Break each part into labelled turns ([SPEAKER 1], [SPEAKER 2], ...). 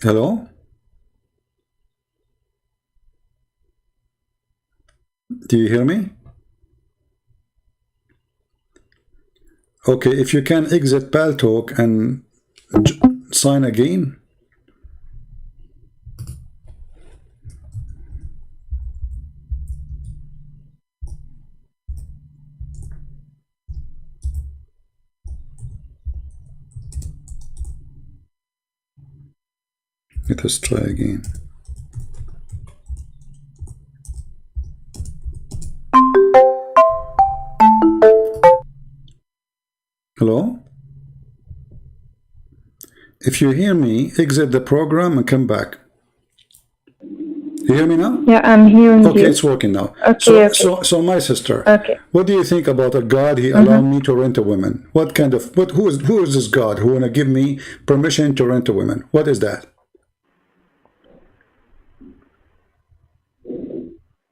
[SPEAKER 1] Hello? Do you hear me? Okay, if you can exit Paltalk and sign again. Let us try again. Hello? If you hear me, exit the program and come back. You hear me now?
[SPEAKER 2] Yeah, I'm hearing
[SPEAKER 1] Okay,
[SPEAKER 2] you.
[SPEAKER 1] it's working now.
[SPEAKER 2] Okay,
[SPEAKER 1] So my sister,
[SPEAKER 2] Okay.
[SPEAKER 1] what do you think about a God? He allowed me to rent a woman. What kind of who is this God who wanna give me permission to rent a woman? What is that?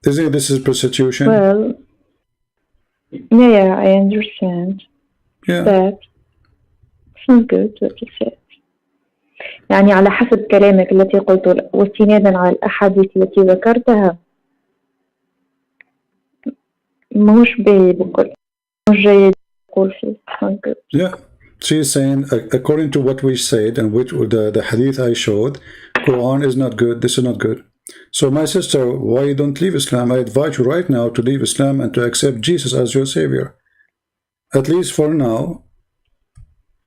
[SPEAKER 1] Isn't this is prostitution?
[SPEAKER 2] Well, yeah, I understand.
[SPEAKER 1] Yeah.
[SPEAKER 2] But it's not good what you said. يعني على حسب كلامك التي قلته واستنادا على الأحاديث التي ذكرتها ماهوش باهي بكل مش جيد أقول فيه. It's not good.
[SPEAKER 1] Yeah. She is saying, according to what we said and which the hadith I showed, Quran is not good. This is not good. So my sister, why you don't leave Islam? I invite you right now to leave Islam and to accept Jesus as your savior. At least for now,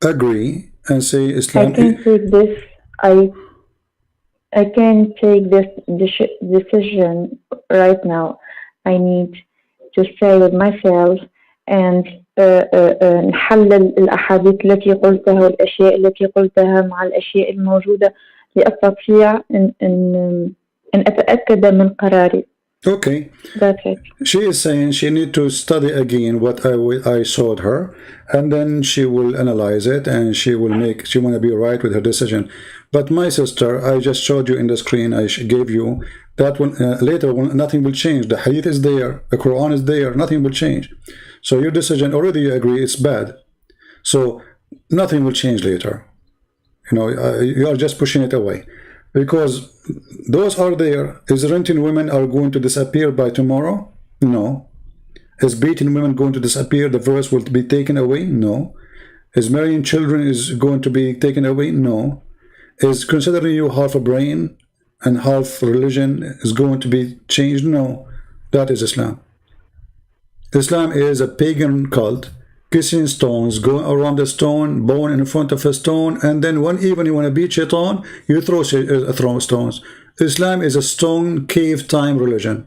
[SPEAKER 1] agree and say Islam.
[SPEAKER 2] I can't take this. I can't take this decision right now. I need to stay with myself and نحلل الأحاديث التي قلتها والأشياء التي قلتها مع الأشياء الموجودة لأستطيع أن أتأكد من قراري.
[SPEAKER 1] Okay.
[SPEAKER 2] That's it.
[SPEAKER 1] She is saying she need to study again what I showed her, and then she will analyze it and she want to be right with her decision. But my sister, I just showed you in the screen, I gave you that one. Later, nothing will change. The hadith is there, the Quran is there, nothing will change. So your decision, already you agree it's bad. So nothing will change later. You know, you are just pushing it away. Because those are there. Is renting women are going to disappear by tomorrow? No. Is beating women going to disappear? The verse will be taken away? No. Is marrying children is going to be taken away? No. Is considering you half a brain and half religion is going to be changed? No. That is Islam. Islam is a pagan cult, kissing stones, going around the stone, bone in front of a stone, and then when even you want to beat shaitan, you throw stones. Islam is a stone cave time religion.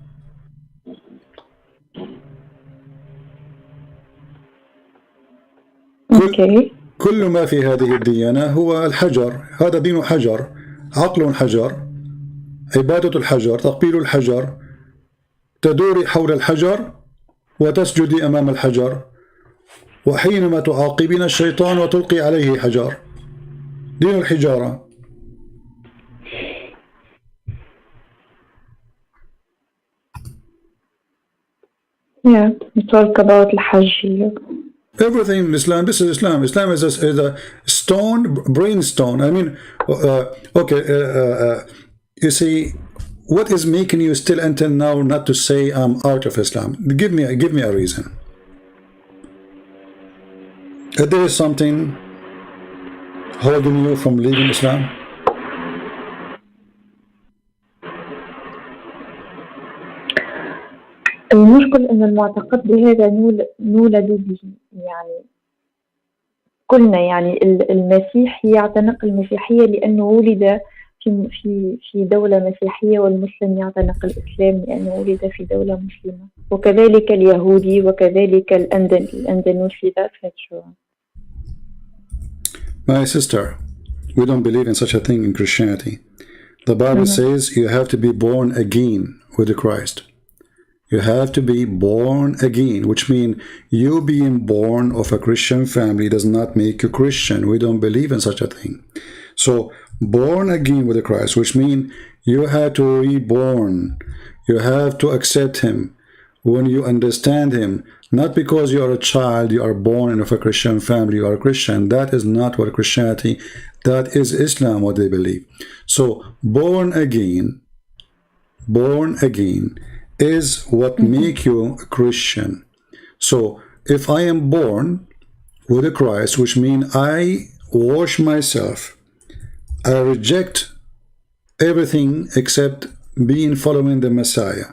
[SPEAKER 2] Okay.
[SPEAKER 1] كل ما في هذه الديانة هو الحجر. هذا دين حجر، عقل حجر، عبادة الحجر، تقبيل الحجر، تدوري حول الحجر وتسجدي أمام الحجر، وحينما تعاقبين الشيطان وتلقي عليه حجر. دين الحجارة.
[SPEAKER 2] Yeah, we talk about الحج here.
[SPEAKER 1] Everything in Islam, this is Islam. Islam is a stone, brain stone. I mean, you see, what is making you still until now not to say I'm out of Islam? Give me a reason. If there is something holding you from leaving Islam?
[SPEAKER 2] المشكل أن المعتقد بهذا نولد به، يعني كلنا، يعني المسيح يعتنق المسيحية لأنه ولد في دولة مسيحية، والمسلم يعتنق الإسلام لأنه ولد في دولة مسلمة، وكذلك اليهودي وكذلك الأندونيسي.
[SPEAKER 1] My sister, we don't believe in such a thing in Christianity. The Bible says you have to be born again with Christ. You have to be born again, which means you being born of a Christian family does not make you Christian. We don't believe in such a thing. So, born again with Christ, which means you have to reborn. You have to accept Him. when you understand him. Not because you are a child, you are born of a Christian family, you are a Christian. That is not what Christianity, that is Islam, what they believe. So born again is what make you a Christian. So if I am born with Christ, which means I wash myself, I reject everything except following the Messiah.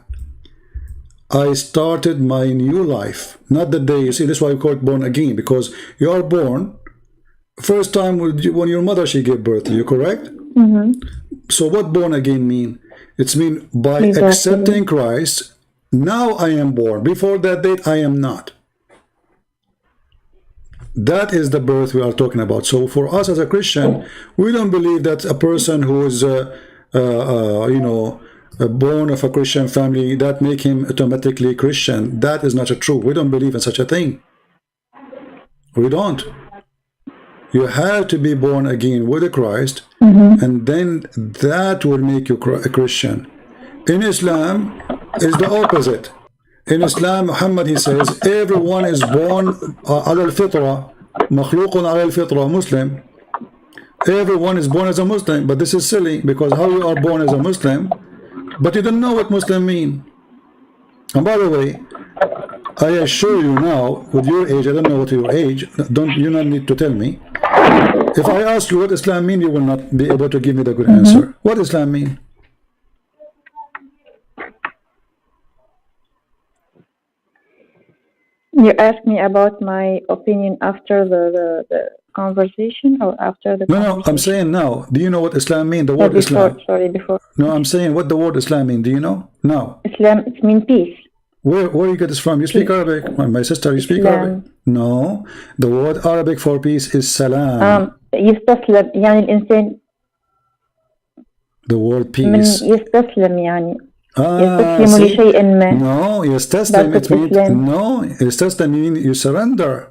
[SPEAKER 1] I started my new life. Not the day, you see, this is why we call it born again, because you are born first time when your mother, she gave birth to you, correct? So what born again mean? It's mean by accepting Christ, now I am born. Before that date, I am not. That is the birth we are talking about. So for us as a Christian, we don't believe that a person who is born of a Christian family, that make him automatically Christian. That is not true. We don't believe in such a thing. We don't. You have to be born again with Christ, and then that will make you a Christian. In Islam, is the opposite. In Islam, Muhammad, he says, everyone is born على الفطرة, مخلوق على الفطرة, Muslim. Everyone is born as a Muslim, but this is silly, because how you are born as a Muslim, but you don't know what Muslim mean. And by the way, I assure you now, with your age, I don't know what your age, you don't need to tell me. If I ask you what Islam mean, you will not be able to give me the good answer. What Islam mean?
[SPEAKER 2] You asked me about my opinion after the conversation, or after the conversation?
[SPEAKER 1] No, I'm saying now. Do you know what Islam mean? The word Islam.
[SPEAKER 2] Sorry, before.
[SPEAKER 1] No, I'm saying what the word Islam mean. Do you know? Now.
[SPEAKER 2] Islam, it means peace.
[SPEAKER 1] Where you get this from? You speak Arabic. My sister, you speak
[SPEAKER 2] Islam.
[SPEAKER 1] Arabic. No, the word Arabic for peace is salam.
[SPEAKER 2] يستسلم يعني الإنسان.
[SPEAKER 1] The word peace.
[SPEAKER 2] من يستسلم يعني. يستسلم لشيء ما.
[SPEAKER 1] No, يستسلم, it means no. يستسلم means you surrender.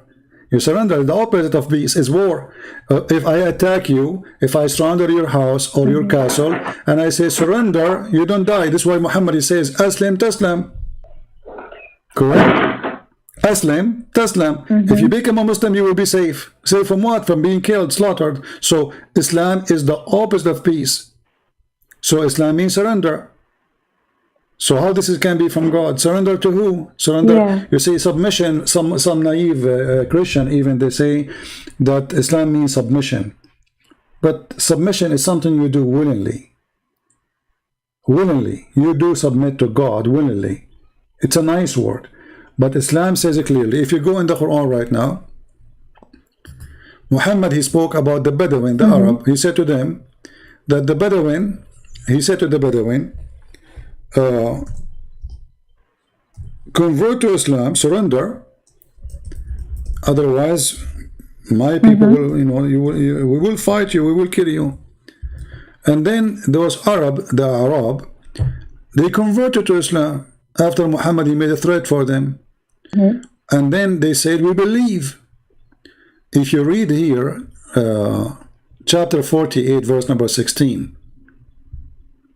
[SPEAKER 1] You surrender. The opposite of peace is war. If I attack you, if I surrender your house or your castle, and I say surrender, you don't die. This is why Muhammad says, Aslim Taslam. Correct? Aslim Taslam. If you become a Muslim, you will be safe. Safe from what? From being killed, slaughtered. So Islam is the opposite of peace. So Islam means surrender. So how this can be from God? Surrender to who? Surrender. Yeah. You say submission. Some naive Christian even, they say that Islam means submission. But submission is something you do willingly. Willingly. You do submit to God willingly. It's a nice word. But Islam says it clearly. If you go in the Quran right now, Muhammad, he spoke about the Bedouin, the Arab. He said to them that the Bedouin, he said to the Bedouin, convert to Islam, surrender, otherwise my people will, we will fight you, we will kill you. And then those the Arab, they converted to Islam after Muhammad, he made a threat for them. And then they said, we believe. If you read here, chapter 48, verse number 16.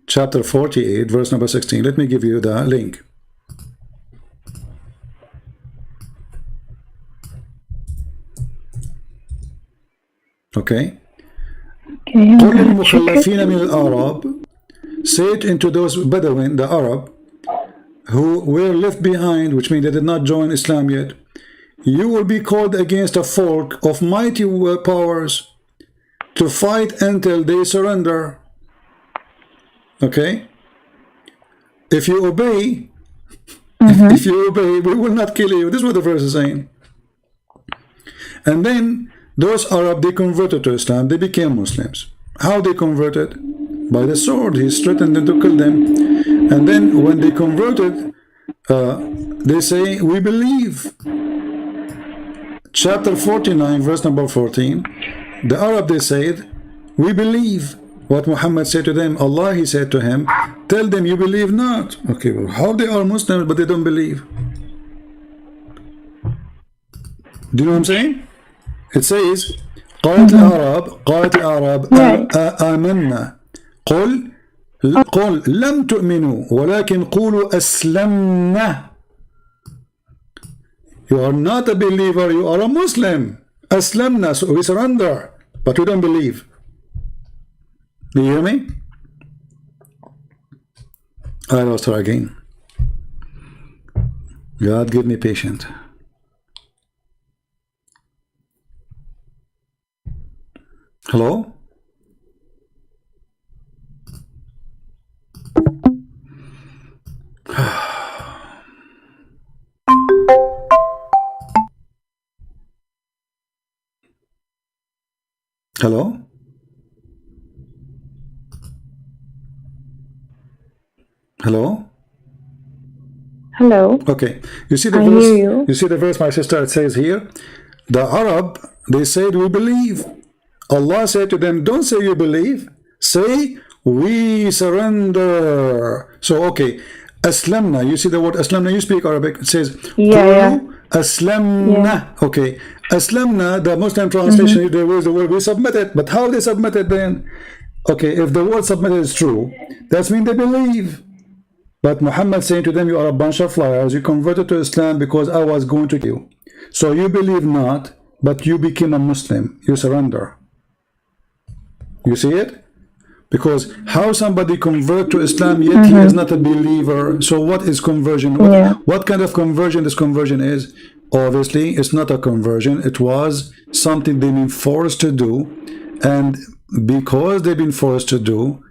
[SPEAKER 1] Chapter 48, verse number 16. Let me give you the link. Okay. قل المخلفين من الأعراب, say it into those Bedouin, the Arab, who were left behind, which means they did not join Islam yet. You will be called against a folk of mighty powers to fight until they surrender. Okay? If you obey, if you obey, we will not kill you. This is what the verse is saying. And then those Arab, they converted to Islam. They became Muslims. How they converted? By the sword. He threatened them to kill them. And then when they converted, they say, we believe. Chapter 49, verse number 14. The Arab, they said, we believe. What Muhammad said to them, Allah, he said to him, tell them you believe not. Okay, well, how they are Muslims but they don't believe? Do you know what I'm saying? It says, قالت الأعراب آمنا قل لم تؤمنوا ولكن قولوا أسلمنا You are not a believer, you are a Muslim. Aslamna, so we surrender, but we don't believe. Do you hear me? I lost her again. God give me patience. Hello? Hello? Hello?
[SPEAKER 2] Hello.
[SPEAKER 1] Okay. You see the
[SPEAKER 2] I
[SPEAKER 1] verse?
[SPEAKER 2] hear you.
[SPEAKER 1] You see the verse, my sister, it says here, the Arab, they said we believe. Allah said to them, don't say you believe, say we surrender. So okay, aslamna, you see the word aslamna, you speak Arabic, it says
[SPEAKER 2] Yeah.
[SPEAKER 1] aslamna. Okay, aslamna, the Muslim translation, there was the word we submitted, but how they submitted then? Okay, if the word submitted is true, that means they believe. But Muhammad saying to them, you are a bunch of liars, you converted to Islam because I was going to kill you. So you believe not, but you became a Muslim, you surrender. You see it? Because how somebody convert to Islam yet he is not a believer. So what is conversion? What kind of conversion this conversion is? Obviously it's not a conversion. It was something they've been forced to do, and because they've been forced to do,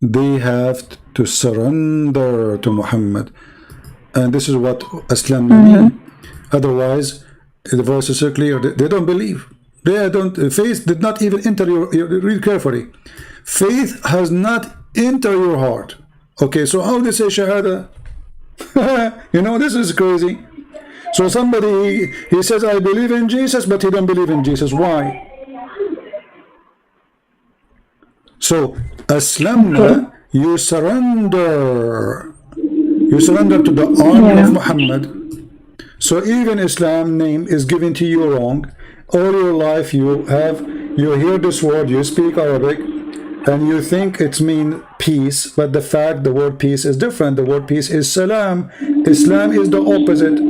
[SPEAKER 1] they have to surrender to Muhammad. And this is what Islam means. Otherwise the verse is so clear, they don't believe. They don't. Faith did not even enter your. Read carefully. Faith has not entered your heart. Okay, so how they say shahada? You know, this is crazy. So somebody he says I believe in Jesus, but he don't believe in Jesus. Why? So aslamna, you surrender. You surrender to the army of Muhammad. So even Islam name is given to you wrong. All your life you hear this word, you speak Arabic, and you think it means peace, but the fact the word peace is different. The word peace is salam. Islam is the opposite.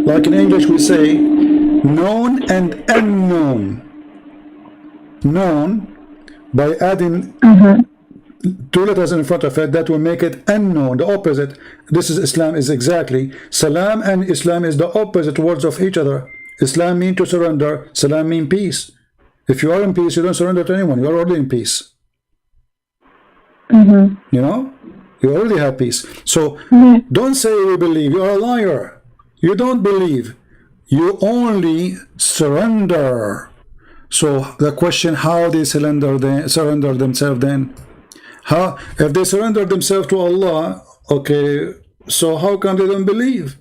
[SPEAKER 1] Like in English we say known and unknown. Known, by adding two letters in front of it, that will make it unknown, the opposite. This is Islam is exactly. Salam and Islam is the opposite words of each other. Islam means to surrender, salam means peace. If you are in peace, you don't surrender to anyone, you are already in peace. You know, you already have peace. So don't say you believe, you are a liar. You don't believe, you only surrender. So the question, how they surrender themselves then? How, if they surrender themselves to Allah, okay, so how come they don't believe?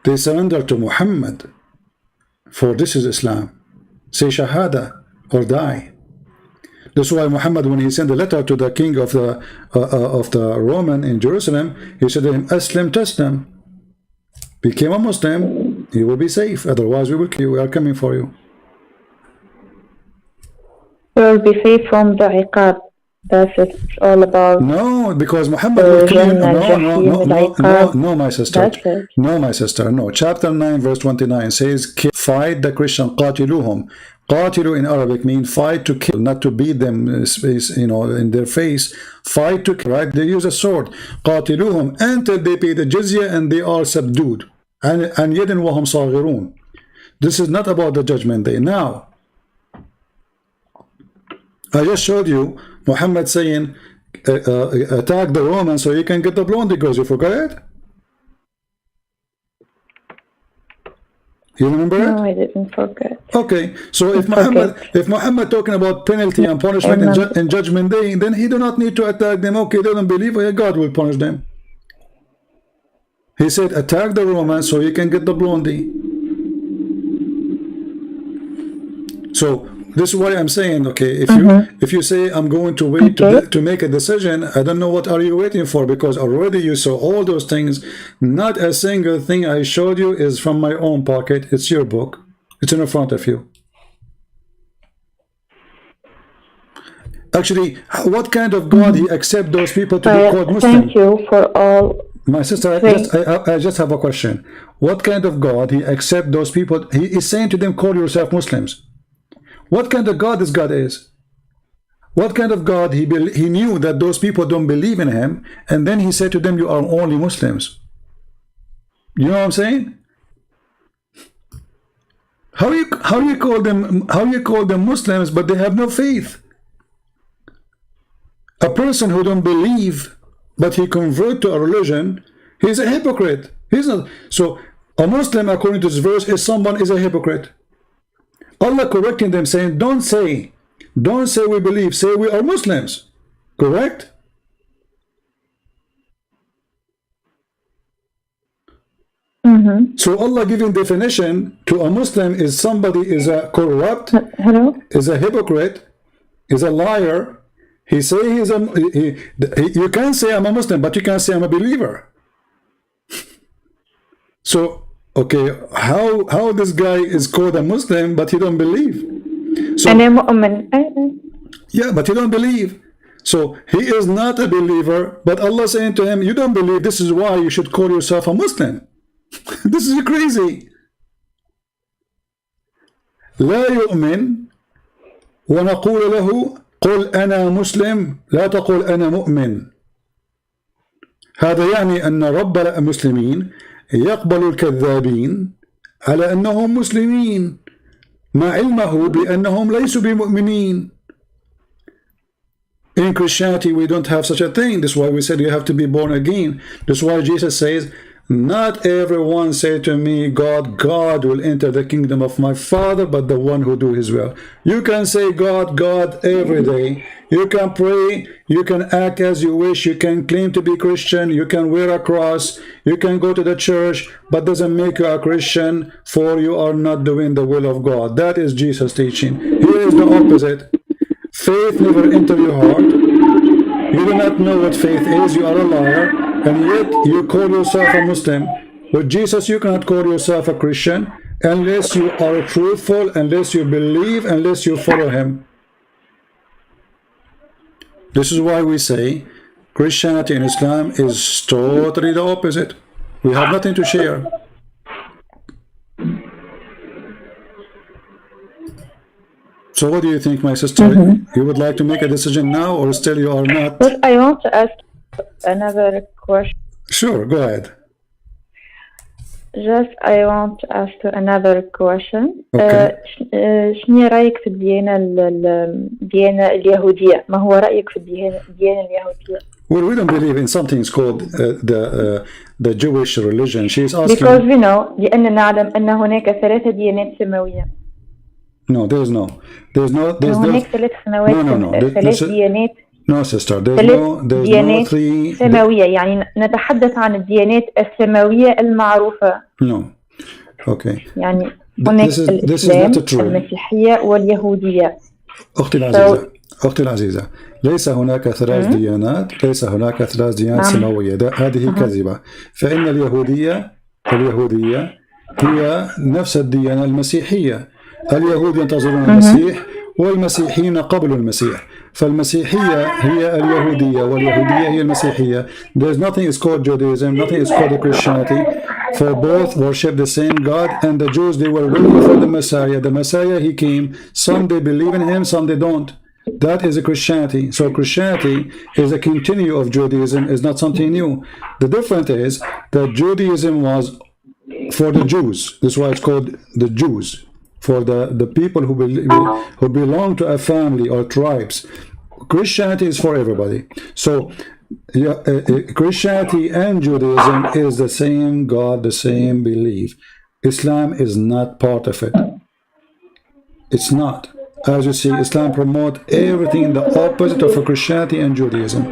[SPEAKER 1] They surrender to Muhammad, for this is Islam. Say shahada or die. That's why Muhammad, when he sent a letter to the king of the Roman in Jerusalem, he said to him, Aslam taslam. Became a Muslim, you will be safe. Otherwise, we will kill you. We are coming for you.
[SPEAKER 2] We will be safe from the iqab. That's it. It's all about.
[SPEAKER 1] No, because Muhammad will kill you. No, my sister.
[SPEAKER 2] That's it.
[SPEAKER 1] No, my sister. No. Chapter 9, verse 29 says, fight the Christian. Qatiluhum. Qatilu in Arabic means fight to kill, not to beat them, you know, in their face. Fight to kill, right? They use a sword. Qatiluhum until they pay the jizya and they are subdued. And yadin wahum saghirun. This is not about the judgment day. Now, I just showed you Muhammad saying, attack the Romans so you can get the blonde girls. You forgot it? You remember it?
[SPEAKER 2] No, I didn't forget.
[SPEAKER 1] Okay, so if Muhammad talking about penalty and punishment in judgment day, then he do not need to attack them. Okay, they don't believe, God will punish them. He said, attack the Romans so you can get the blondie. So this is why I'm saying, okay, if you say I'm going to wait to make a decision, I don't know what are you waiting for, because already you saw all those things. Not a single thing I showed you is from my own pocket. It's your book. It's in front of you. Actually, what kind of God he accept those people to be called Muslim?
[SPEAKER 2] Thank you for all.
[SPEAKER 1] My sister, I just have a question. What kind of God he accept those people? He is saying to them, call yourself Muslims. What kind of God this God is? What kind of God he knew that those people don't believe in him, and then he said to them, you are only Muslims. You know what I'm saying? How you call them Muslims, but they have no faith? A person who don't believe, but he convert to a religion, he's a hypocrite. He's not. So a Muslim, according to this verse, is someone is a hypocrite. Allah correcting them, saying, don't say we believe, say we are Muslims. Correct? So Allah giving definition to a Muslim is somebody is a corrupt, is a hypocrite, is a liar. He say he's you can't say I'm a Muslim, but you can't say I'm a believer. So okay, how this guy is called a Muslim, but he don't believe? So yeah, but he don't believe. So he is not a believer, but Allah saying to him, you don't believe, this is why you should call yourself a Muslim. This is crazy. لا يؤمن ونقول له قل أنا مسلم لا تقل أنا مؤمن. هذا يعني أن رب المسلمين يقبل الكذابين على أنهم مسلمين مع علمه بأنهم ليسوا بمؤمنين. In Christianity we don't have such a thing. That's why we said you have to be born again. That's why Jesus says, not everyone say to me, God will enter the kingdom of my Father, but the one who do his will. You can say God every day. You can pray, you can act as you wish, you can claim to be Christian, you can wear a cross, you can go to the church, but doesn't make you a Christian, for you are not doing the will of God. That is Jesus' teaching. Here is the opposite. Faith never enter your heart. You do not know what faith is, you are a liar, and yet you call yourself a Muslim. With Jesus you cannot call yourself a Christian unless you are truthful, unless you believe, unless you follow him. This is why we say Christianity and Islam is totally the opposite. We have nothing to share. So what do you think, my sister? You would like to make a decision now, or still you are not?
[SPEAKER 2] But I want to ask another question.
[SPEAKER 1] Sure, go ahead.
[SPEAKER 2] Just I want to ask another question.
[SPEAKER 1] Okay.
[SPEAKER 2] شنو رأيك في الديانة اليهودية؟ ما هو رأيك في الديانة اليهودية؟
[SPEAKER 1] Well, we don't believe in something called the Jewish religion. She is asking.
[SPEAKER 2] Because we know, لأننا نعلم أن هناك 3 ديانات سماوية.
[SPEAKER 1] No, there's no.
[SPEAKER 2] هناك 3 سماوات. 3 ديانات.
[SPEAKER 1] No, sister. There's no 3
[SPEAKER 2] سماوية. يعني نتحدث عن الديانات السماوية المعروفة.
[SPEAKER 1] No. Okay.
[SPEAKER 2] يعني هناك الإسلام، المسيحية واليهودية.
[SPEAKER 1] أختي العزيزة، ليس هناك 3 ديانات، ليس هناك 3 ديانات سماوية. هذه كذبة. فإن اليهودية هي نفس الديانة المسيحية. اليهود ينتظرون المسيح والمسيحيين قبل المسيح. فالمسيحية هي اليهودية واليهودية هي المسيحية. There's nothing is called Judaism, nothing is called Christianity. For both worship the same God, and the Jews, they were waiting for the Messiah. The Messiah, he came. Some they believe in him, some they don't. That is a Christianity. So Christianity is a continue of Judaism, is not something new. The difference is that Judaism was for the Jews. This is why it's called the Jews. For the people who belong to a family or tribes. Christianity is for everybody. So Christianity and Judaism is the same God, the same belief. Islam is not part of it. It's not. As you see, Islam promotes everything in the opposite of Christianity and Judaism.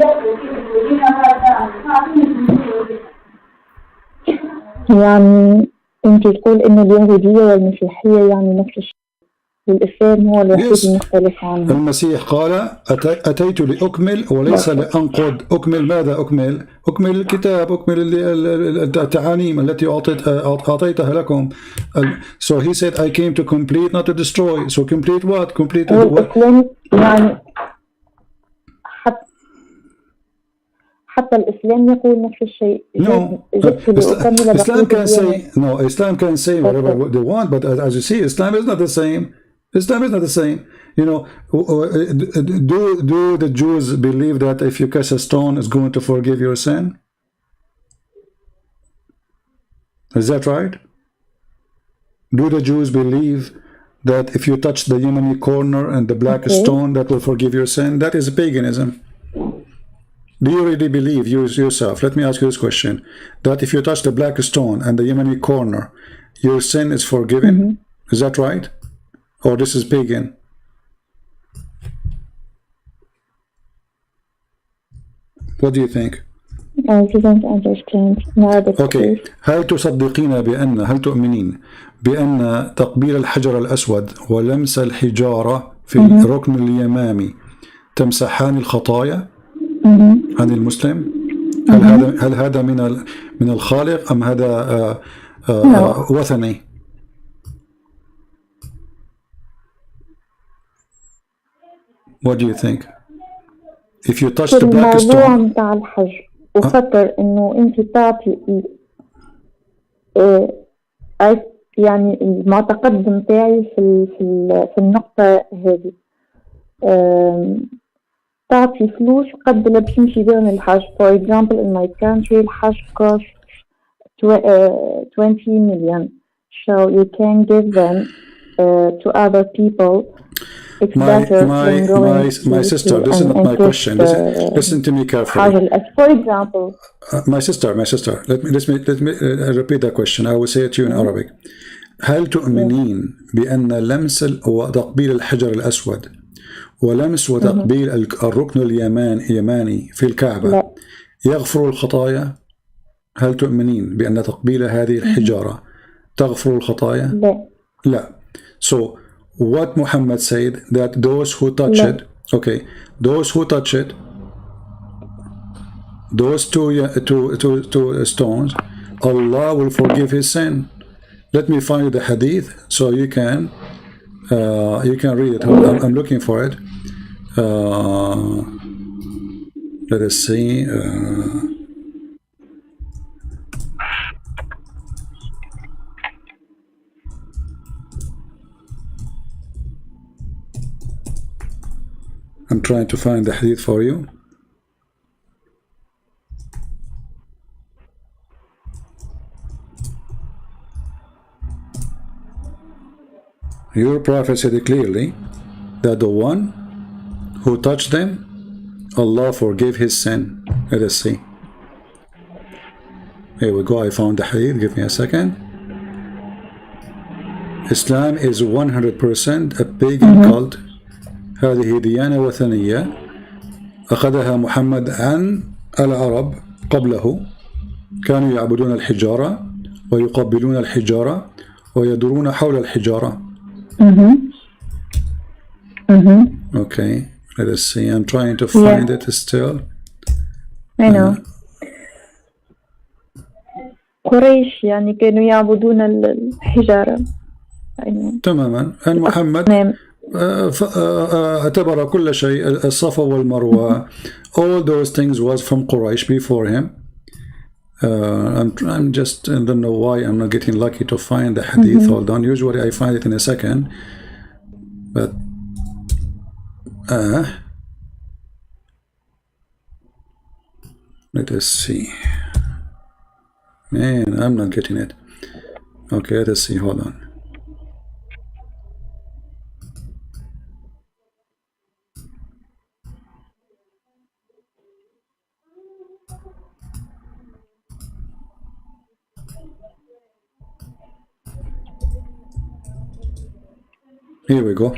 [SPEAKER 2] يعني أنت تقول إن اليهودية والمسيحية يعني نفس الشيء، والإسلام هو الوحيد المختلف عنه.
[SPEAKER 1] المسيح قال أتيت لأكمل وليس لأنقض. أكمل ماذا أكمل؟ أكمل الكتاب، أكمل التعاليم التي أعطيتها لكم. So he said I came to complete, not to destroy. So complete what? Complete what?
[SPEAKER 2] يعني حتى الإسلام يقول نفس الشيء.
[SPEAKER 1] No,
[SPEAKER 2] جئت لأكمل
[SPEAKER 1] Islam
[SPEAKER 2] بقية
[SPEAKER 1] can say
[SPEAKER 2] الديانات.
[SPEAKER 1] no. Islam can say whatever they want, but as you see, Islam is not the same. Islam is not the same. You know, do the Jews believe that if you cast a stone, it's going to forgive your sin? Is that right? Do the Jews believe that if you touch the Yemeni corner and the black stone, that will forgive your sin? That is paganism. Do you really believe yourself? Let me ask you this question: that if you touch the black stone and the Yemeni corner, your sin is forgiven? Is that right? Or this is pagan? What do you think?
[SPEAKER 2] I didn't understand.
[SPEAKER 1] Okay. هل تؤمنين بأن تقبيل الحجر الأسود ولمس الحجارة في الركن اليمامي تمسحان الخطايا عن المسلم؟ هل هذا من الخالق أم هذا وثني؟ What do you think? If you touch the black stone.
[SPEAKER 2] الموضوع متاع الحج وفكر إنه أنت تعطي يعني المعتقد متاعي في النقطة هذه، تعطي فلوس قد اللي بتمشي بهم الحج. For example, in my country الحج costs 20 million, so you can give them to other people.
[SPEAKER 1] My sister, this is not my question. Listen to me carefully.
[SPEAKER 2] For example,
[SPEAKER 1] my sister, let me repeat that question. I will say it to you in Arabic. هل تؤمنين بأن لمس وتقبيل الحجر الأسود ولمس وتقبيل الركن اليماني في الكعبة يغفر الخطايا؟ هل تؤمنين بأن تقبيل هذه الحجارة تغفر الخطايا؟ لا. So what Muhammad said, that those who touch it, okay, those who touch it, those two stones, Allah will forgive his sin. Let me find the hadith so you can read it. I'm looking for it. Let us see. I'm trying to find the hadith for you. Your prophet said clearly that the one who touched them, Allah forgave his sin. Let us see. Here we go. I found the hadith. Give me a second. Islam is 100% a pagan cult. هذه ديانة وثنية أخذها محمد عن العرب قبله، كانوا يعبدون الحجارة ويقبلون الحجارة ويدورون حول الحجارة. Okay, let us see. I'm trying to find it still.
[SPEAKER 2] I know. قريش يعني كانوا يعبدون الحجارة.
[SPEAKER 1] تماما. أن محمد اعتبر كل شيء الصفا والمروة all those things was from Quraysh before him. I'm just, I don't know why I'm not getting lucky to find the hadith. Hold on, usually I find it in a second, but let us see. Man, I'm not getting it. Okay, let us see. Hold on. Here we go.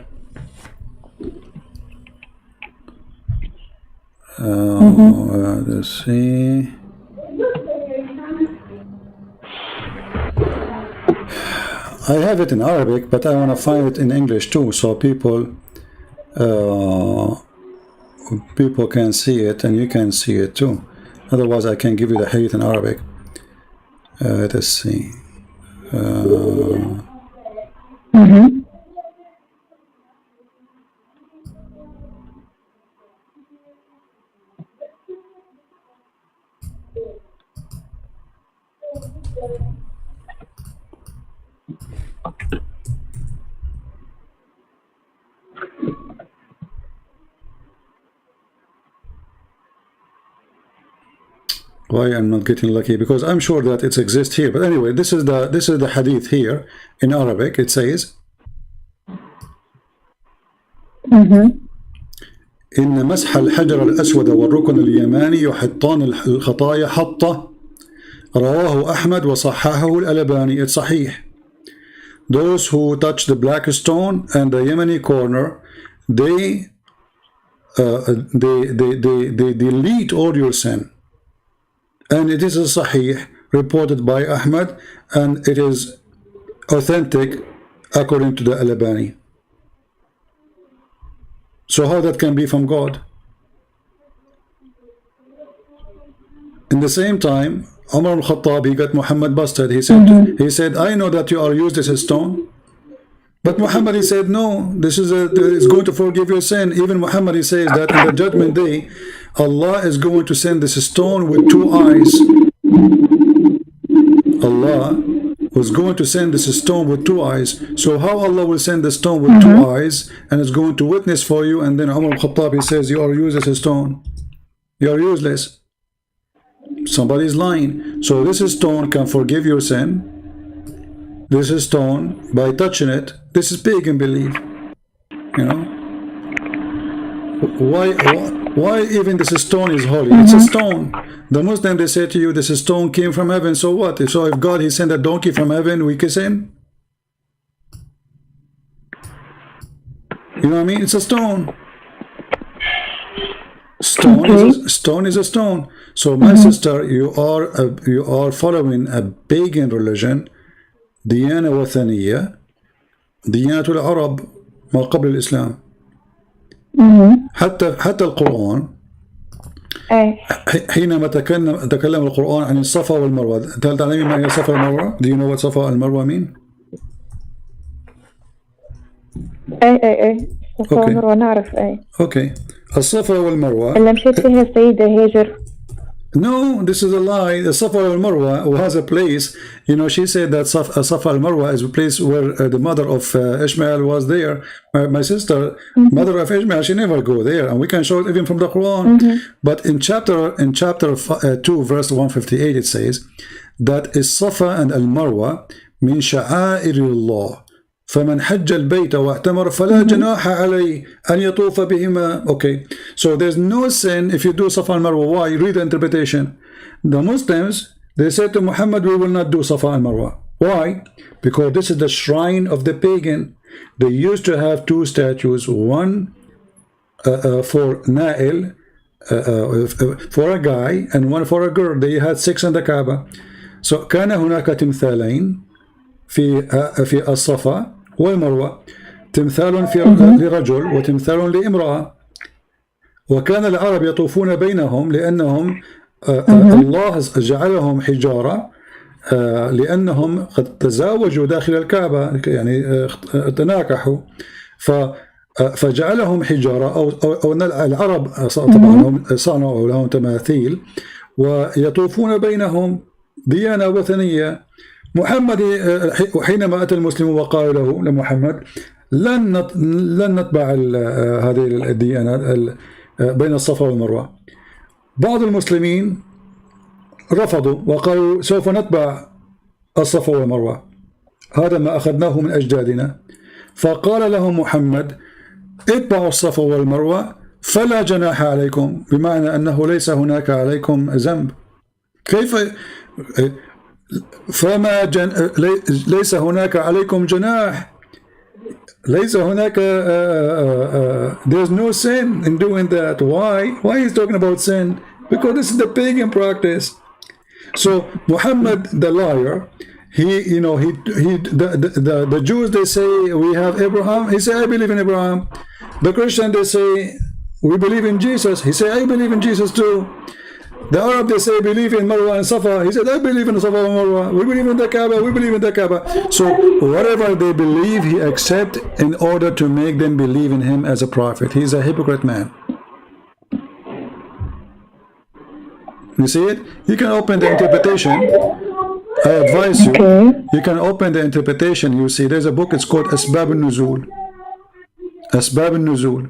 [SPEAKER 1] Let's see. I have it in Arabic, but I want to find it in English too, so people can see it and you can see it too. Otherwise, I can give you the hadith in Arabic. Let us see. Why I'm not getting lucky? Because I'm sure that it exists here. But anyway, this is the hadith here in Arabic. It says, إن مسح الحجر الأسود والركن اليماني يحطان الخطايا حطة. رواه أحمد وصححه الألباني. It's صحيح. Those who touch the black stone and the Yemeni corner, they delete all your sin. And it is a sahih reported by Ahmad, and it is authentic according to the Al-Albani. So how that can be from God? In the same time, Umar al-Khattab, he got Muhammad busted. He said, I know that you are used as a stone. But Muhammad, he said, no, this is it's going to forgive your sin. Even Muhammad, he says that in the judgment day, Allah is going to send this stone with two eyes. Allah was going to send this stone with two eyes. So how Allah will send the stone with two eyes and is going to witness for you? And then Umar al-Khattab, he says, you are useless as a stone. You are useless. Somebody is lying. So this stone can forgive your sin. This is stone, by touching it, this is pagan belief. You know? Why even this stone is holy? It's a stone. The Muslim, they say to you, this stone came from heaven, so what? So if God, he sent a donkey from heaven, we kiss him? You know what I mean? It's a stone. Stone is a stone. So my sister, you are following a pagan religion, ديانة وثنية, ديانة العرب ما قبل الإسلام. حتى القرآن حينما تكلم القرآن عن الصفا والمروة. هل تعلمين ما هي الصفا والمروة? Do you know what صفا والمروة mean?
[SPEAKER 2] الصفا والمروة نعرف.
[SPEAKER 1] Okay. الصفا والمروة
[SPEAKER 2] اللي مشيت فيها السيدة هاجر.
[SPEAKER 1] No, this is a lie. The Safa al-Marwa was a place, you know, she said that Safa al-Marwa is a place where the mother of Ishmael was there. My sister, mother of Ishmael, she never go there, and we can show it even from the Quran. But in chapter 2, verse 158, it says that is Safa and al-Marwa min sha'airillah. فمن حج البيت واعتمر فلا جناح عليه أن يطوف بهما. Okay, so there's no sin if you do Safa and Marwa. Why? Read the interpretation. The Muslims, they said to Muhammad, we will not do Safa and Marwa. Why? Because this is the shrine of the pagan. They used to have two statues, one for Na'il, for a guy, and one for a girl. They had 6 in the Kaaba. So كان هناك تمثالين في الصفا والمروة، تمثال لرجل وتمثال لامرأة، وكان العرب يطوفون بينهم لأنهم الله جعلهم حجارة لأنهم قد تزاوجوا داخل الكعبة، يعني تناكحوا، فجعلهم حجارة أو العرب طبعا صنعوا لهم تماثيل ويطوفون بينهم ديانة وثنية. محمد حينما أتى المسلم وقال له لمحمد لن نتبع هذه الديانة بين الصفا والمروة. بعض المسلمين رفضوا وقالوا سوف نتبع الصفا والمروة، هذا ما أخذناه من أجدادنا. فقال لهم محمد اتبعوا الصفا والمروة فلا جناح عليكم، بمعنى أنه ليس هناك عليكم ذنب. كيف فما ليس هناك عليكم جناح، ليس هناك there's no sin in doing that. Why he's talking about sin? Because this is the pagan practice. So Muhammad the liar, the Jews, they say we have Abraham, he say I believe in Abraham. The Christian, they say we believe in Jesus, he say I believe in Jesus too. The Arab, they say believe in Marwa and Safa, he said I believe in Safa and Marwa. We believe in the Kaaba, we believe in the Kaaba. So whatever they believe, he accepts in order to make them believe in him as a prophet. He's a hypocrite man. You see it? You can open the interpretation. I advise you,
[SPEAKER 2] Okay.
[SPEAKER 1] you can open the interpretation. You see, there's a book, it's called Asbab al-Nuzul. Asbab al-Nuzul.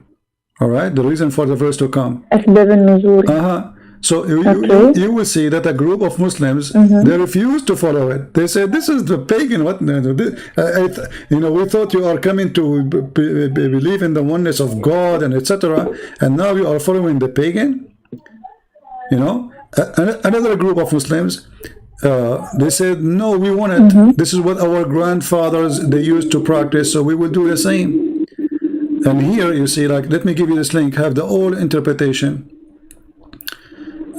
[SPEAKER 1] All right, the reason for the verse to come.
[SPEAKER 2] أسباب النزول.
[SPEAKER 1] So
[SPEAKER 2] Okay.
[SPEAKER 1] you will see that a group of Muslims, they refuse to follow it. They say, this is the pagan, what? You know, we thought you are coming to believe in the oneness of God and etc. And now you are following the pagan. You know, another group of Muslims, they said, no, we want it. This is what our grandfathers, they used to practice, so we will do the same. And here you see, like, let me give you this link, have the whole interpretation.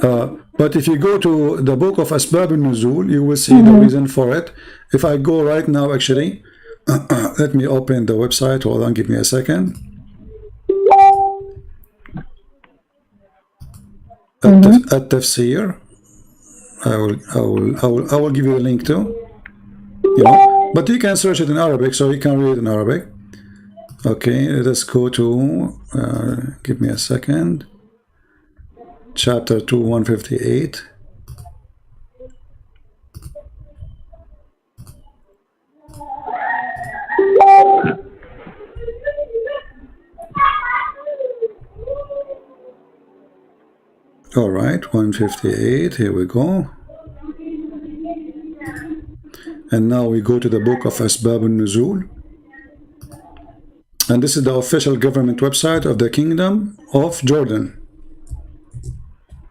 [SPEAKER 1] But if you go to the book of Asbab al-Nuzul, you will see the reason for it. If I go right now, actually, let me open the website. Hold on, give me a second. At-Tafsir. I will give you the link too. You know, but you can search it in Arabic, so you can read it in Arabic. Okay, let's go to. Give me a second. Chapter 2, 158. All right, 158. Here we go. And now we go to the book of Asbab al-Nuzul. And this is the official government website of the Kingdom of Jordan.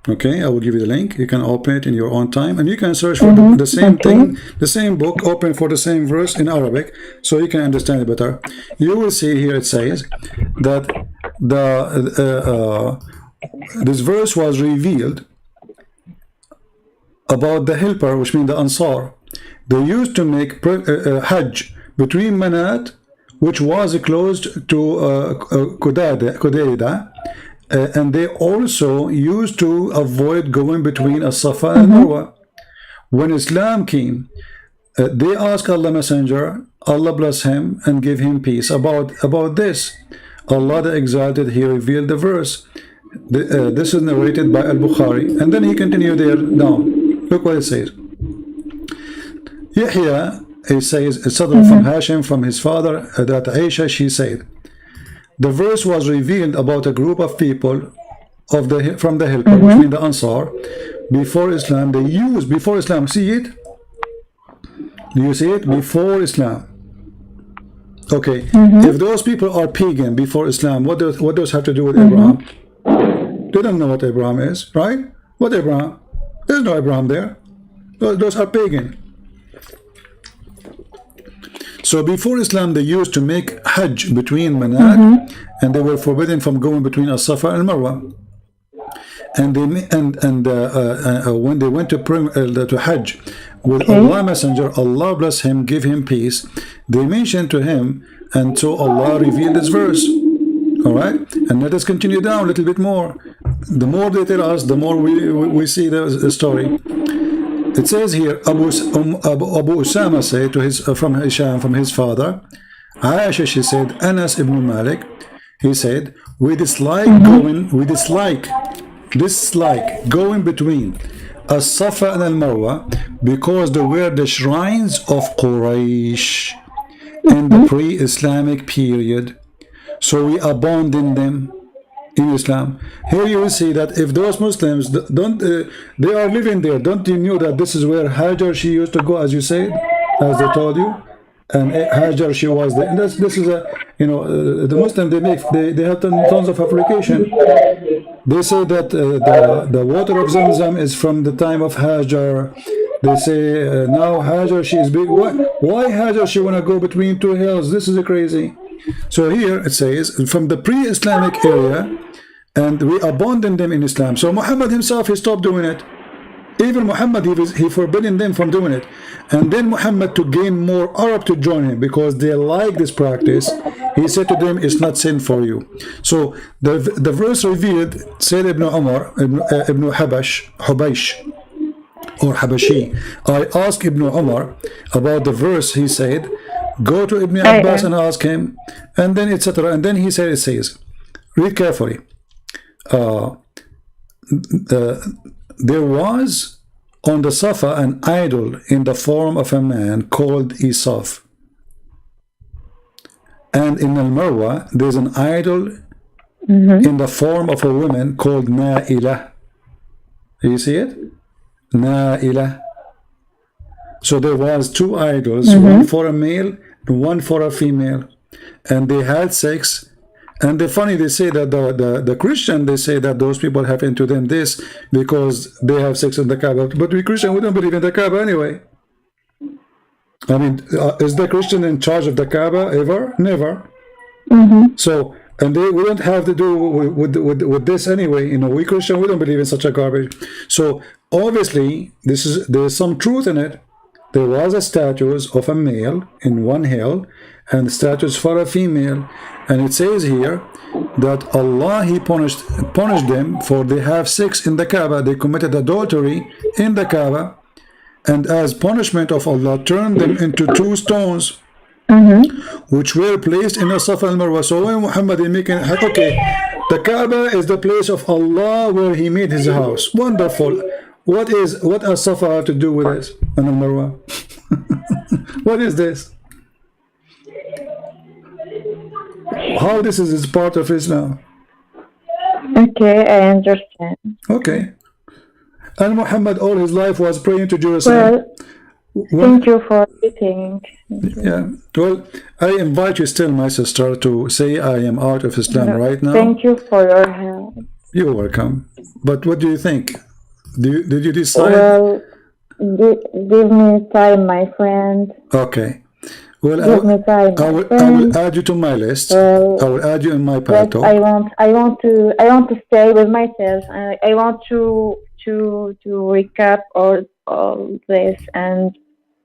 [SPEAKER 1] Okay, I will give you the link. You can open it in your own time, and you can search for the same thing, the same book, open for the same verse in Arabic, so you can understand it better. You will see here it says that this verse was revealed about the helper, which means the Ansar. They used to make Hajj between Manat, which was closed to Qudayda, and they also used to avoid going between As-Safa and Marwa. When Islam came, they asked Allah Messenger, Allah bless him and give him peace, about this. Allah the Exalted, he revealed the verse. This is narrated by Al-Bukhari, and then he continued there down. Look what it says. Yahya, he says, Sadr from Hashim, from his father, that Aisha, she said, the verse was revealed about a group of people from the helper, which means the Ansar, before Islam. They used, before Islam, see it? Do you see it? Before Islam. Okay, if those people are pagan before Islam, what does have to do with Abraham? They don't know what Abraham is, right? What Abraham? There's no Abraham there. Those are pagan. So before Islam, they used to make Hajj between Manat, and they were forbidden from going between As-Safa and Marwa. And when they went to Hajj with Allah Messenger, Allah bless him, give him peace, they mentioned to him, and so Allah revealed this verse. All right, and let us continue down a little bit more. The more they tell us, the more we see the story. It says here, Abu Usama said to his from Hisham, from his father, Aisha, she said, Anas ibn Malik, he said, we dislike going between As-Safa and Al-Marwa because they were the shrines of Quraysh in the pre-Islamic period. So we abandoned them in Islam. Here you will see that if those Muslims don't, they are living there. Don't you know that this is where Hajar, she used to go, as you said, as they told you, and Hajar, she was there. And this is a, you know, the Muslim, they have tons of application. They say that the water of Zamzam is from the time of Hajar. They say now Hajar, she is big. Why Hajar, she want to go between two hills? This is crazy. So here it says from the pre-Islamic area, and we abandoned them in Islam. So Muhammad himself, he stopped doing it. Even Muhammad, he forbidden them from doing it. And then Muhammad, to gain more Arab to join him because they like this practice, he said to them, it's not sin for you. So the verse revealed, said Ibn Umar, Ibn Hubaysh, or Habashi. I asked Ibn Umar about the verse. He said, go to Ibn Abbas and ask him, and then etc. And then he said, it says, read carefully. There was on the Safa an idol in the form of a man called Isaf. And in Al-Marwa, there's an idol in the form of a woman called Na'ilah. You see it? Na'ilah. So there was two idols, one for a male and one for a female. And they had sex. And the funny, they say that the Christian, they say that those people have into them this because they have sex in the Kaaba. But we Christian, we don't believe in the Kaaba anyway. I mean, is the Christian in charge of the Kaaba ever? Never. So, and we don't have to do with this anyway. You know, we Christian, we don't believe in such a garbage. So obviously, there's some truth in it. There was a statues of a male in one hill and statues for a female. And it says here that Allah, He punished them for they have sex in the Kaaba. They committed adultery in the Kaaba. And as punishment of Allah, turned them into two stones, which were placed in the Safa and Marwa. So when Muhammad is making, okay, the Kaaba is the place of Allah where He made His house. Wonderful. What does Safa have to do with this and the Marwa? What is this? How this is part of Islam?
[SPEAKER 2] Okay, I understand.
[SPEAKER 1] Okay. And Muhammad all his life was praying to Jerusalem.
[SPEAKER 2] Well, thank you for everything.
[SPEAKER 1] Yeah. Well, I invite you still, my sister, to say I am out of Islam right now.
[SPEAKER 2] Thank you for your help.
[SPEAKER 1] You're welcome. But what do you think? Did you decide?
[SPEAKER 2] Well, give me time, my friend.
[SPEAKER 1] Okay. Well,
[SPEAKER 2] Give me time,
[SPEAKER 1] I will add you to my list. I will add you in my palto.
[SPEAKER 2] Yes, I want to stay with myself. I want to recap all this and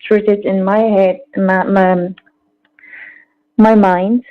[SPEAKER 2] treat it in my head, my mind.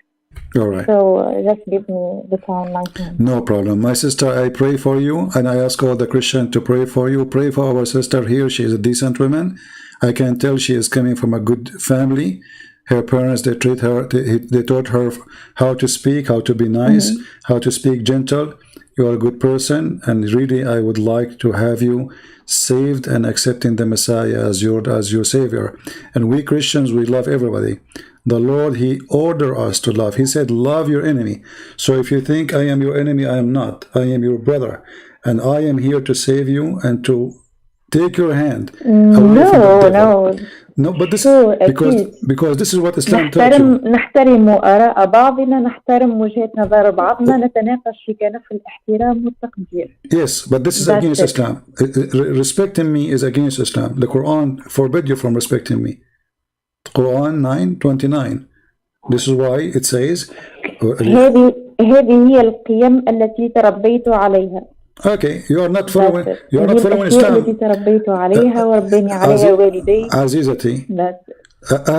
[SPEAKER 1] All right.
[SPEAKER 2] So just give me the time, my friend.
[SPEAKER 1] No problem. My sister, I pray for you, and I ask all the Christians to pray for you. Pray for our sister here. She is a decent woman. I can tell she is coming from a good family. Her parents, they treat her, they taught her how to speak, how to be nice, how to speak gentle. You are a good person, and really I would like to have you saved and accepting the Messiah as your Savior. And we Christians, we love everybody. The Lord, He ordered us to love. He said, love your enemy. So if you think I am your enemy, I am not. I am your brother. And I am here to save you and to take your hand. No, but this because this is what Islam taught you.
[SPEAKER 2] نحترم آراء بعضنا، نحترم وجهة نظر بعضنا، نتناقش في كنف الاحترام والتقدير.
[SPEAKER 1] Yes, but this is against Islam. Respecting me is against Islam. The Quran forbid you from respecting me. Quran 9:29. This is why it says
[SPEAKER 2] هذه هي القيم التي تربيت عليها.
[SPEAKER 1] Okay, you are not following Islam.
[SPEAKER 2] التي تربيت عليها وربني عليها والدي.
[SPEAKER 1] عزيزتي.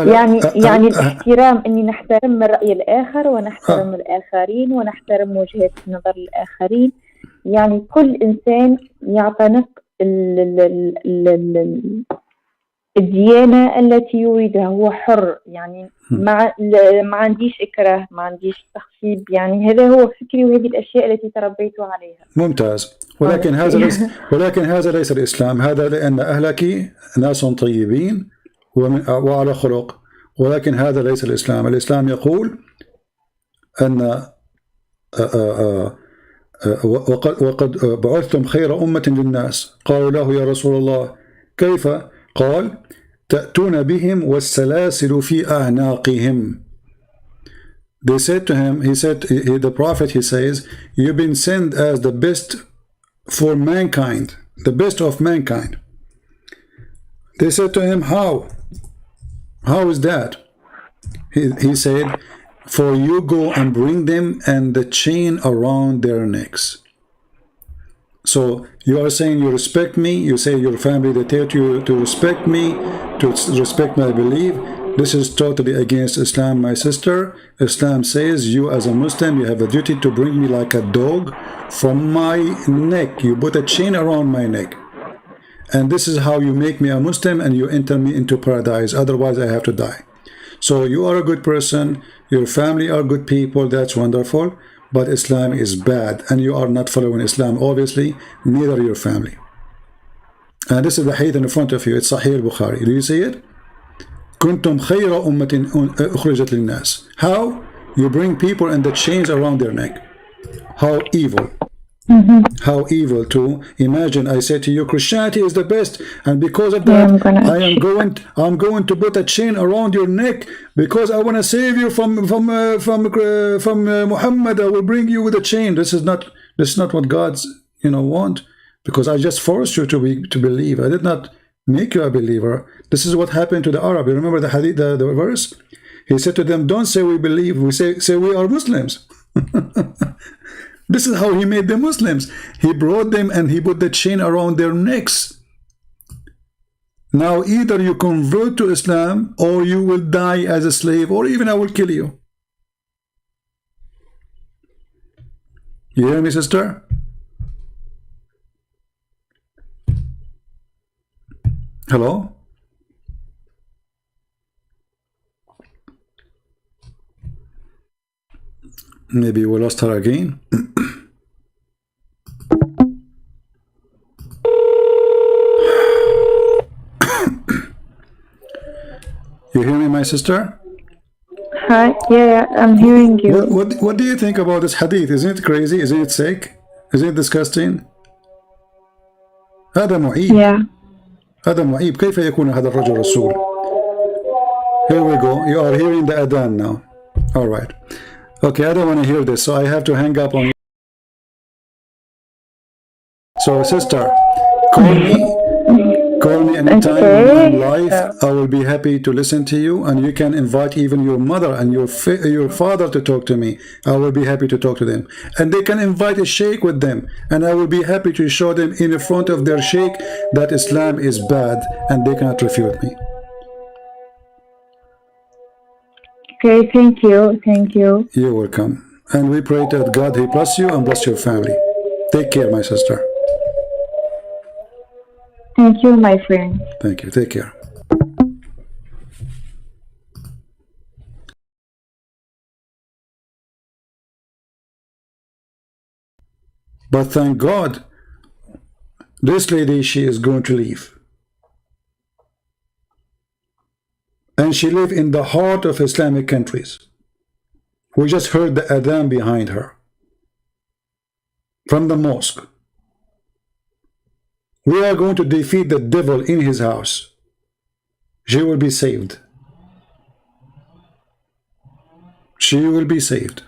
[SPEAKER 2] يعني الاحترام، اني نحترم الرأي الآخر ونحترم الآخرين ونحترم وجهة نظر الآخرين. يعني كل إنسان يعتنق الديانة التي يريدها، هو حر. يعني ما عنديش إكراه، ما عنديش تخصيب. يعني هذا هو فكري وهذه الأشياء التي تربيت عليها.
[SPEAKER 1] ممتاز. ولكن هذا ليس الإسلام. هذا لأن أهلك ناس طيبين وعلى خلق، ولكن هذا ليس الإسلام. الإسلام يقول أن وقد بعثتم خير أمة للناس. قالوا له يا رسول الله كيف؟ قال تأتون بهم والسلاسل في أعناقهم. They said to him, the prophet, he says, you've been sent as the best for mankind, the best of mankind. They said to him, how? How is that? He said, for you go and bring them and the chain around their necks. So you are saying you respect me, you say your family, they tell you to respect me, to respect my belief. This is totally against Islam, my sister. Islam says you as a Muslim, you have a duty to bring me like a dog from my neck. You put a chain around my neck. And this is how you make me a Muslim and you enter me into paradise. Otherwise, I have to die. So you are a good person. Your family are good people. That's wonderful. But Islam is bad. And you are not following Islam, obviously. Neither your family. And this is the hadith in front of you. It's Sahih al-Bukhari. Do you see it? كنتم خير أمة أخرجت للناس. How? You bring people and the chains around their neck. How evil. How evil to imagine. I say to you, Christianity is the best, and because of that, I'm going to put a chain around your neck because I want to save you from Muhammad. I will bring you with a chain. This is not what God's want, because I just forced you to believe. I did not make you a believer. This is what happened to the Arab. You remember the hadith, the verse? He said to them, don't say we believe, we say we are Muslims. This is how he made the Muslims. He brought them and he put the chain around their necks. Now either you convert to Islam or you will die as a slave, or even I will kill you. You hear me, sister? Hello? Maybe we lost her again. You hear me, my sister?
[SPEAKER 2] Hi, yeah, I'm hearing you.
[SPEAKER 1] What do you think about this hadith? Isn't it crazy? Isn't it sick? Isn't it disgusting? هذا معيب.
[SPEAKER 2] Yeah.
[SPEAKER 1] هذا معيب. كيف يكون هذا الرجل رسول? Here we go. You are hearing the adhan now. All right. Okay, I don't want to hear this, so I have to hang up on you. So, sister, call me anytime in life. I will be happy to listen to you, and you can invite even your mother and your father to talk to me. I will be happy to talk to them, and they can invite a sheikh with them, and I will be happy to show them in front of their sheikh that Islam is bad, and they cannot refute me.
[SPEAKER 2] Okay, thank you.
[SPEAKER 1] You're welcome. And we pray that God, He bless you and bless your family. Take care, my sister.
[SPEAKER 2] Thank you, my friend.
[SPEAKER 1] Thank you. Take care. But thank God, this lady, she is going to leave. And she lives in the heart of Islamic countries. We just heard the adhan behind her from the mosque. We are going to defeat the devil in his house. She will be saved. She will be saved.